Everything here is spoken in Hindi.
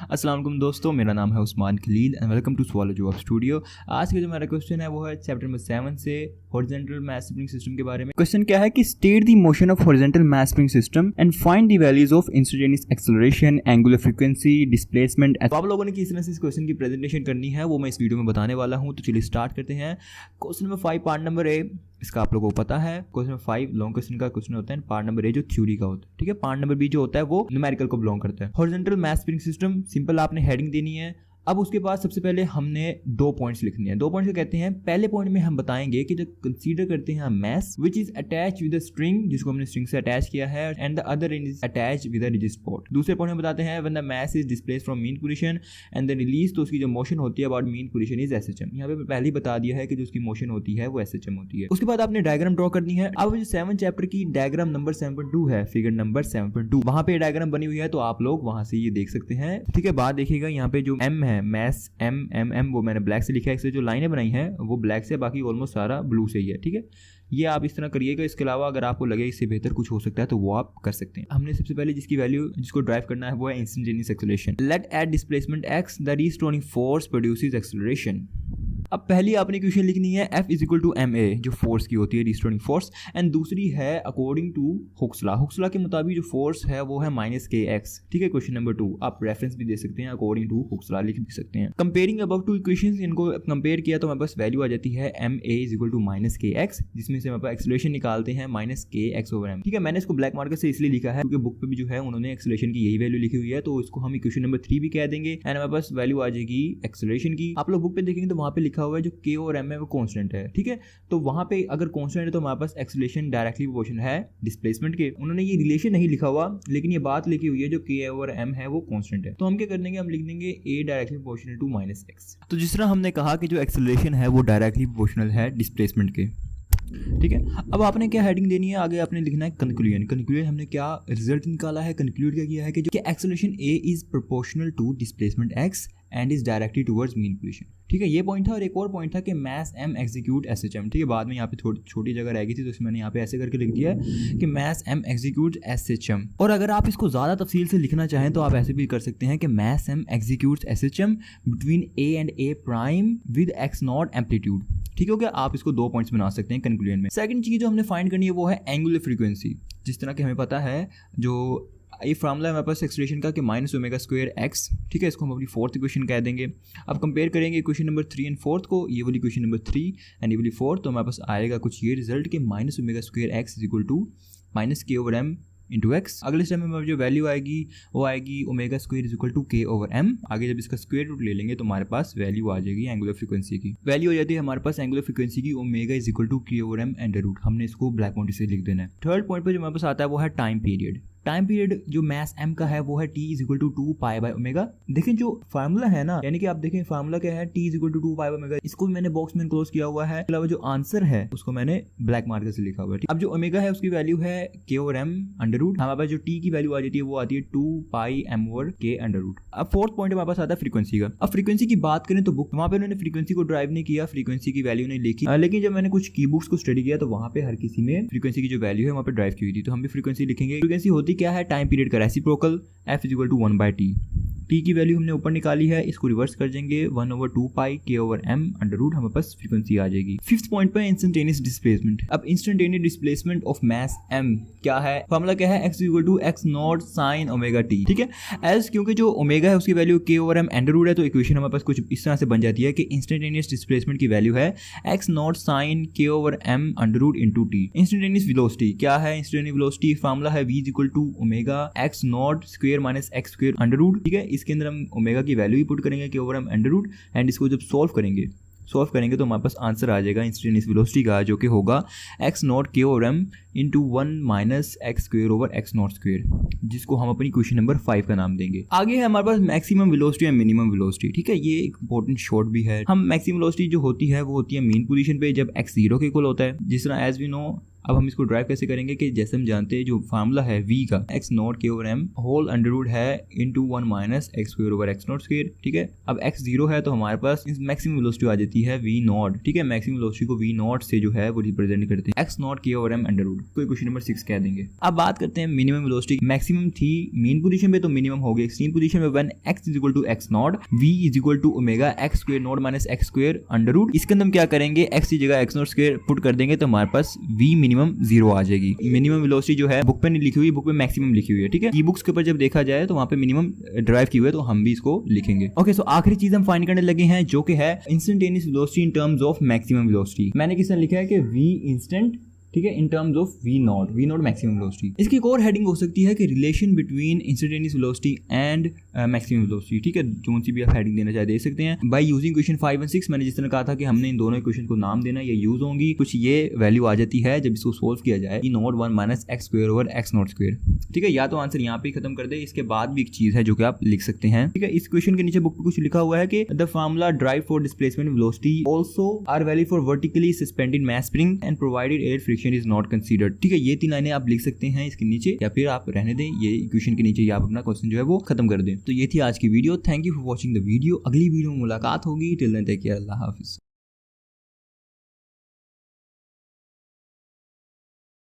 अस्सलाम वालेकुम दोस्तों, मेरा नाम है Usman Khalil and welcome to Sawal Jawab studio. आज का जो हमारा क्वेश्चन है वो है चैप्टर नंबर 7 से हॉरिजॉन्टल मास स्प्रिंग सिस्टम के बारे में। क्वेश्चन क्या है कि state the motion of horizontal mass spring system and find the values of instantaneous acceleration, angular frequency, displacement. तो आप लोगों ने किस तरह से इस क्वेश्चन की प्रेजेंटेशन करनी है वो मैं इस वीडियो में बताने वाला हूँ। तो चलिए स्टार्ट करते हैं। Question number 5 part number A, इसका आप लोगों को पता है। क्वेश्चन नंबर 5 लॉन्ग क्वेश्चन का क्वेश्चन होता है। पार्ट नंबर ए जो थ्योरी का होता है, ठीक है। पार्ट नंबर बी जो होता है वो न्यूमेरिकल को बिलोंग करता है। Horizontal mass spring system, simple आपने हेडिंग देनी है। अब उसके बाद सबसे पहले हमने 2 पॉइंट्स लिखने हैं। 2 पॉइंट्स कहते हैं, पहले पॉइंट में हम बताएंगे कि जो कंसीडर करते हैं mass which is attach with a string, जिसको हमने स्ट्रिंग से अटैच किया है, and the other is attach with a rigid spot. दूसरे पॉइंट में बताते हैं when the mass is displaced from mean position and the release, तो उसकी जो मोशन होती है about mean position is SHM. यहाँ पे पहले ही बता दिया है कि जो उसकी मोशन होती है वो एसएचएम होती है। उसके बाद आपने डायग्राम ड्रॉ करनी है। अब जो 7 चैप्टर की डायग्राम नंबर 7.2 है, फिगर नंबर 7.2, वहां पे डायग्राम बनी हुई है, तो आप लोग वहां से ये देख सकते हैं, ठीक है। बात देखिएगा, यहाँ पे जो एम है, मैस एम वो मैंने ब्लैक से लिखा है। इससे जो लाइनें बनाई हैं वो ब्लैक से, बाकी ऑलमोस्ट सारा ब्लू से ही है, ठीक है। ये आप इस तरह करिएगा। इसके अलावा अगर आपको लगे इससे बेहतर कुछ हो सकता है तो वो आप कर सकते हैं। हमने सबसे पहले जिसकी वैल्यू जिसको ड्राइव करना है वो है instantaneous acceleration. Let at displacement x the restoring force produces acceleration. अब पहली आपने इक्वेशन लिखनी है F is equal to m a, जो फोर्स की होती है, रिस्टोरिंग फोर्स, एंड दूसरी है अकॉर्डिंग टू हुक्सला। हुक्सला के मुताबिक जो फोर्स है वो है माइनस के एक्स, ठीक है। क्वेश्चन नंबर 2 आप रेफरेंस भी दे सकते हैं, अकॉर्डिंग टू हुक्सला लिख भी सकते हैं। कंपेयरिंग अबव 2 इक्वेशंस, इनको कंपेयर किया तो हमारे पास वैल्यू आ जाती है m a is equal to minus k x, जिसमें से हमारे पास एक्सेलरेशन निकालते हैं minus k x over M, ठीक है। मैंने इसको ब्लैक मार्कर से इसलिए लिखा है क्योंकि बुक पे भी जो है उन्होंने एक्सेलरेशन की यही वैल्यू लिखी हुई है, तो इसको हम इक्वेशन नंबर 3 भी कह देंगे एंड हमारे पास वैल्यू आ जाएगी एक्सेलरेशन की। आप लोग बुक पे देखेंगे तो वहां पे लिखा हुआ है जो के और एम है वो कांस्टेंट है, ठीक है। तो वहां पे अगर कांस्टेंट है तो हमारे पास एक्सेलरेशन डायरेक्टली प्रोपोर्शनल है डिस्प्लेसमेंट के। उन्होंने ये रिलेशन नहीं लिखा हुआ, लेकिन ये बात लिखी हुई है जो के और एम है वो कांस्टेंट है। तो हम क्या कर देंगे, हम लिख देंगे a directly proportional to minus x. तो जिस तरह हमने कहा कि जो एक्सेलरेशन है वो डायरेक्टली प्रोपोर्शनल है डिस्प्लेसमेंट के, ठीक है। अब आपने क्या हेडिंग देनी है, आगे आपने लिखना है कंक्लूजन। कंक्लूजन हमने क्या रिजल्ट निकाला है, कंक्लूड क्या किया है कि जो acceleration a is proportional to displacement x and is directly towards mean position, ठीक है। ये पॉइंट था। और एक और पॉइंट था कि मैस एम एग्जीक्यूट एसएचएम, ठीक है। बाद में यहाँ पे थोड़ी छोटी जगह रह गई थी तो इसमें मैंने यहाँ पे ऐसे करके लिख दिया है कि मैस एम एग्जीक्यूट एसएचएम। और अगर आप इसको ज़्यादा तफसील से लिखना चाहें तो आप ऐसे भी कर सकते हैं कि mass m execute SHM between a and a prime with x nought amplitude, ठीक हो गया। आप इसको 2 पॉइंट्स बना सकते हैं कंक्लूजन में। सेकंड चीज़ जो हमने फाइंड करनी है वो है एंगुलर फ्रीक्वेंसी। जिस तरह के हमें पता है, जो ये फार्मूला है हमारे पास एक्सेलरेशन का कि माइनस ओमेगा स्क्वायर एक्स, ठीक है। इसको हम अपनी 4th इक्वेशन कह देंगे। अब कंपेयर करेंगे इक्वेशन नंबर 3 एंड 4th को, ये वाली इक्वेशन नंबर 3 एंड ये वाली 4th, तो हमारे पास आएगा कुछ ये रिजल्ट कि minus omega square x is equal to minus k over m into x. अगले स्टेप में जो वैल्यू आएगी वो आएगी omega square is equal to k over m. आगे जब इसका स्क्वायर रूट ले लेंगे तो हमारे पास वैल्यू आ जाएगी एंगुलर फ्रीक्वेंसी की। वैल्यू हो जाती है हमारे पास एंगुलर फ्रीक्वेंसी की omega is equal to k over m under root. हमने इसको ब्लैक पॉइंट से लिख देना है। थर्ड पॉइंट पर जो हमारे पास आता है वो है टाइम पीरियड। टाइम पीरियड जो मैस एम का है वो है t is equal to 2 pi by omega. देखें जो फार्मूला है ना, यानी कि आप देखें फार्मूला क्या है, t is equal to 2 pi by omega. इसको मैंने बॉक्स में क्लोज किया हुआ है। अलावा जो आंसर है उसको मैंने ब्लैक मार्कर से लिखा हुआ है। अब जो ओमेगा है उसकी वैल्यू है के ओवर एम अंडर रूट। हमारे पास जो टी की वैल्यू आ जाती है वो आती है 2 पाई एम ओवर के अंडर रूट। अब 4th पॉइंट हमारे पास आता है फ्रीक्वेंसी का। अब फ्रीक्वेंसी की बात करें तो बुक वहां पे उन्होंने फ्रीक्वेंसी को ड्राइव नहीं किया, फ्रीक्वेंसी की वैल्यू नहीं लिखी, लेकिन जब मैंने कुछ की बुक्स को स्टडी किया तो वहां पे हर किसी में फ्रीक्वेंसी की जो वैल्यू है वहां पे ड्राइव की हुई थी। तो हम भी फ्रीक्वेंसी लिखेंगे। फ्रीक्वेंसी होती क्या है, टाइम पीरियड का reciprocal, f is equal to 1 by t. T की वैल्यू हमने ऊपर निकाली है, इसको रिवर्स कर देंगे 1 ओवर 2 पाई के ओवर एम अंडर रूट, हमारे पास फ्रीक्वेंसी आ जाएगी। 5th पॉइंट पे इंस्टेंटेनियस डिस्प्लेसमेंट। अब instantaneous displacement of mass m क्या है, फार्मूला क्या है, x equal to x nought sine omega t, ठीक है। एज क्योंकि जो ओमेगा है उसकी वैल्यू के ओवर एम अंडर रूट है, तो इक्वेशन हमारे पास कुछ इस तरह से बन जाती है कि इंस्टेंटेनियस डिस्प्लेसमेंट की वैल्यू है x nought sine k over m under root into t. Instantaneous velocity क्या है, इंस्टेंटेनियस वेलोसिटी फार्मूला है v is equal to omega x not square minus x square under root, ठीक है। इसके अंदर हम ओमेगा की वैल्यू ही पुट करेंगे k over m under root, and इसको जब सॉल्व करेंगे तो हमारे पास आंसर आ जाएगा इंस्टेंटेनियस वेलोसिटी का, जो कि होगा x nought k over m into 1 minus x square over x not square, जिसको हम अपनी क्वेश्चन नंबर 5 का नाम देंगे। आगे है हमारे पास मैक्सिमम वेलोसिटी और मिनिमम वेलोसिटी, ठीक है। ये एक इंपॉर्टेंट शॉर्ट भी है। हम मैक्सिमम वेलोसिटी जो होती है वो होती है मीन पोजीशन पे जब एक्स 0 के इक्वल होता है। जिस तरह एज वी नो अब हम इसको ड्राइव कैसे करेंगे कि जैसे हम जानते हैं जो फार्मूला है v का x not k over m whole under root है into 1 minus x square over x not square. ठीक है, अब x 0 है तो हमारे पास मैक्सिमम वेलोसिटी आ जाती है v नॉट। ठीक है, मैक्सिमम वेलोसिटी को v नॉट से जो है वो रिप्रेजेंट करते हैं x not k over m under root को क्वेश्चन नंबर 6 कह देंगे। अब बात करते हैं मिनिमम वेलोसिटी। मैक्सिमम थी मीन पोजीशन पे तो मिनिमम हो गई एक्सट्रीम पोजीशन में when x is equal to x nought v is equal to omega x square nought minus x square under root. इसके अंदर हम क्या करेंगे, x की जगह x नॉट स्क्वायर पुट कर देंगे तो हमारे पास v मिनिमम 0 आ जाएगी। मिनिमम वेलोसिटी जो है बुक पे नहीं लिखी हुई, बुक पे मैक्सिमम लिखी हुई है। ठीक है, ई बुक्स के ऊपर जब देखा जाए तो वहां पे मिनिमम ड्राइव की हुई है तो हम भी इसको लिखेंगे। ओके, सो आखिरी चीज हम फाइंड करने लगे हैं जो कि है instantaneous velocity in terms of maximum velocity. मैंने किस तरह लिखा है कि v इंस्टेंट, ठीक है, in terms of v not maximum velocity. इसकी एक और हेडिंग हो सकती है कि relation between instantaneous velocity and maximum velocity. ठीक है, जो सी भी आप हेडिंग देना चाहे दे सकते हैं। बाय यूजिंग क्वेश्चन 5 and 6 मैंने जिस तरह कहा था कि हमने इन दोनों इक्वेशन को नाम देना, ये यूज होंगी। कुछ ये वैल्यू आ जाती है जब इसको सोल्व किया जाए v not 1 minus x square over x not square. ठीक है, या तो आंसर यहाँ पे खत्म कर दे, इसके बाद भी एक चीज है जो कि आप लिख सकते हैं। ठीक है, इस क्वेश्चन के नीचे बुक पे कुछ लिखा हुआ है कि the formula derived for displacement velocity also are valid for vertically suspended mass spring and provided air friction is not considered. ठीक है, ये 3 लाइनें आप लिख सकते हैं इसके नीचे, या फिर आप रहने दें ये इक्वेशन के नीचे, या आप अपना क्वेश्चन जो है वो खत्म कर दें। तो ये थी आज की video. Thank you for watching the video. अगली वीडियो में मुलाकात होगी। टिल देन टेक केयर, अल्लाह हाफिज।